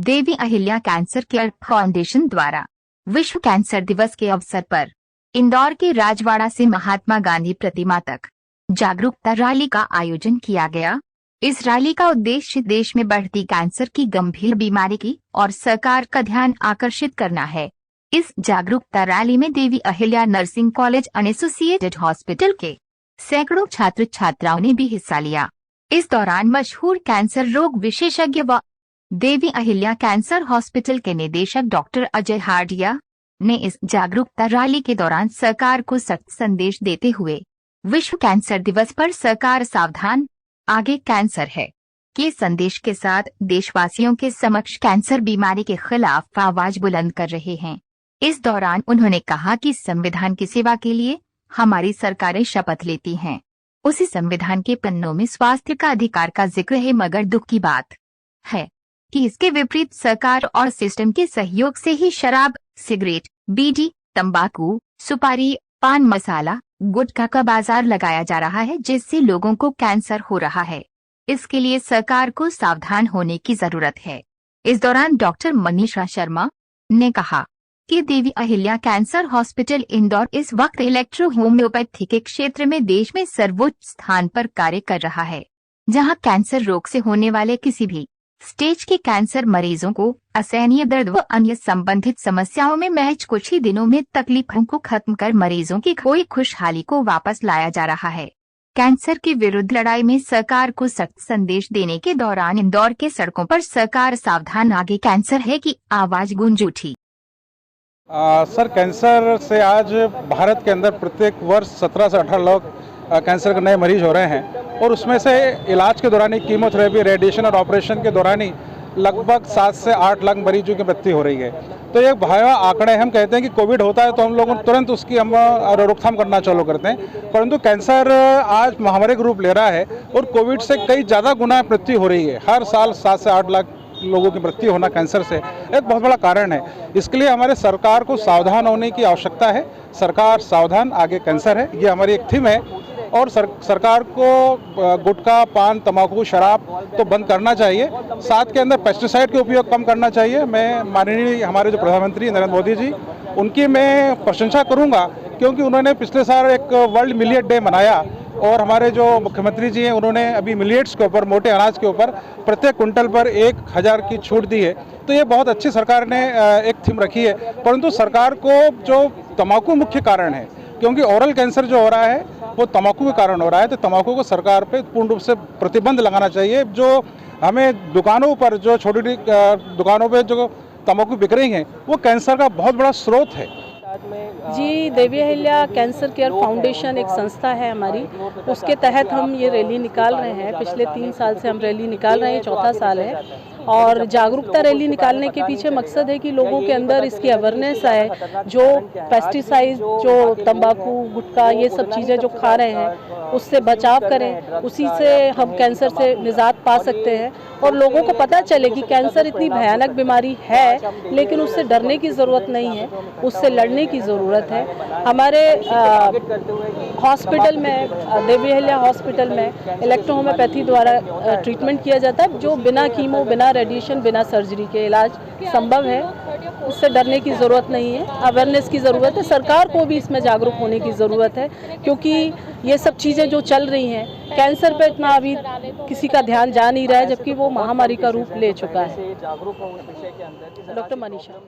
Devi Ahilya cancer care foundation द्वारा विश्व cancer दिवस के अवसर पर इंदौर के राजवाड़ा से महात्मा गांधी प्रतिमा तक जागरूकता रैली का आयोजन किया गया। इस रैली का उद्देश्य देश में बढ़ती कैंसर की गंभीर बीमारी की और सरकार का ध्यान आकर्षित करना है। इस जागरूकता रैली में देवी अहिल्या नर्सिंग कॉलेज और एसोसिएटेड हॉस्पिटल के सैकड़ों छात्र छात्राओं ने भी हिस्सा लिया। इस दौरान मशहूर कैंसर रोग विशेषज्ञ व देवी अहिल्या कैंसर हॉस्पिटल के निदेशक डॉक्टर अजय हार्डिया ने इस जागरूकता रैली के दौरान सरकार को सख्त संदेश देते हुए विश्व कैंसर दिवस पर सरकार सावधान, आगे कैंसर है के संदेश के साथ देशवासियों के समक्ष कैंसर बीमारी के खिलाफ आवाज बुलंद कर रहे हैं। इस दौरान उन्होंने कहा कि संविधान की सेवा के लिए हमारी सरकारें शपथ लेती हैं। उसी संविधान के पन्नों में स्वास्थ्य का अधिकार का जिक्र है, मगर दुख की बात है कि इसके विपरीत सरकार और सिस्टम के सहयोग से ही शराब, सिगरेट, बीड़ी, तंबाकू, सुपारी, पान मसाला, गुटखा का बाजार लगाया जा रहा है, जिससे लोगों को कैंसर हो रहा है। इसके लिए सरकार को सावधान होने की जरूरत है। इस दौरान डॉक्टर मनीषा शर्मा ने कहा कि देवी अहिल्या कैंसर हॉस्पिटल इंदौर इस वक्त इलेक्ट्रो होम्योपैथी के क्षेत्र में देश में सर्वोच्च स्थान पर कार्य कर रहा है, जहां कैंसर रोग से होने वाले किसी भी स्टेज के कैंसर मरीजों को असहनीय दर्द व अन्य संबंधित समस्याओं में महज कुछ ही दिनों में तकलीफों को खत्म कर मरीजों की खोई खुशहाली को वापस लाया जा रहा है। कैंसर के विरुद्ध लड़ाई में सरकार को सख्त संदेश देने के दौरान इंदौर के सड़कों पर सरकार सावधान, आगे कैंसर है की आवाज गूंज उठी। सर, कैंसर से आज भारत के अंदर प्रत्येक वर्ष 17 से 18 लोग कैंसर के नए मरीज हो रहे हैं और उसमें से इलाज के दौरान ही कीमोथेरेपी, रेडिएशन और ऑपरेशन के दौरान ही लगभग 7 से 8 लाख मरीजों की मृत्यु हो रही है। तो ये भयावह आंकड़े। हम कहते हैं कि कोविड होता है तो हम लोग तुरंत उसकी हम रोकथाम करना चालू करते हैं, परंतु कैंसर आज महामारी का रूप ले रहा है और कोविड से कई ज़्यादा गुना मृत्यु हो रही है। हर साल 7 से 8 लाख लोगों की मृत्यु होना कैंसर से एक बहुत बड़ा कारण है। इसके लिए हमारे सरकार को सावधान होने की आवश्यकता है। सरकार सावधान, आगे कैंसर है, ये हमारी एक थीम है। और सरकार को गुटखा, पान, तंबाकू, शराब तो बंद करना चाहिए, साथ के अंदर पेस्टिसाइड के उपयोग कम करना चाहिए। मैं माननीय हमारे जो प्रधानमंत्री नरेंद्र मोदी जी, उनकी मैं प्रशंसा करूंगा, क्योंकि उन्होंने पिछले साल एक वर्ल्ड मिलेट डे मनाया और हमारे जो मुख्यमंत्री जी हैं उन्होंने अभी मिलेट्स के ऊपर, मोटे अनाज के ऊपर प्रत्येक कुंटल पर 1000 की छूट दी है। तो ये बहुत अच्छी सरकार ने एक थीम रखी है। परंतु सरकार को जो तंबाकू मुख्य कारण है, क्योंकि ओरल कैंसर जो हो रहा है वो तंबाकू के कारण हो रहा है, तो तंबाकू को सरकार पे पूर्ण रूप से प्रतिबंध लगाना चाहिए। जो हमें दुकानों पर, जो छोटी छोटी दुकानों पे जो तंबाकू बिक रही हैं, वो कैंसर का बहुत बड़ा स्रोत है। जी, Devi Ahilya cancer care foundation एक संस्था है हमारी, उसके तहत हम ये रैली निकाल रहे हैं। पिछले 3 साल से हम रैली निकाल रहे हैं, 4था साल है। और जागरूकता रैली निकालने के पीछे मकसद है कि लोगों के अंदर इसकी अवेयरनेस आए। जो पेस्टिसाइड, जो तंबाकू, गुटखा, ये सब चीज़ें जो खा रहे हैं उससे बचाव करें, उसी से हम कैंसर से निजात पा सकते हैं। और लोगों को पता चले कि कैंसर इतनी भयानक बीमारी है, लेकिन उससे डरने की ज़रूरत नहीं है, उससे लड़ने की ज़रूरत है। हमारे हॉस्पिटल में, देवी अहिल्या हॉस्पिटल में इलेक्ट्रो होम्योपैथी द्वारा ट्रीटमेंट किया जाता है, जो बिना कीमो, बिना रेडिएशन, बिना सर्जरी के इलाज संभव है। उससे डरने की ज़रूरत नहीं है, अवेयरनेस की ज़रूरत है। सरकार को भी इसमें जागरूक होने की ज़रूरत है, क्योंकि ये सब चीज़ें जो चल रही हैं, कैंसर पे इतना अभी किसी का ध्यान जा नहीं रहा है, जबकि वो महामारी का रूप ले चुका है। डॉक्टर मनीषा।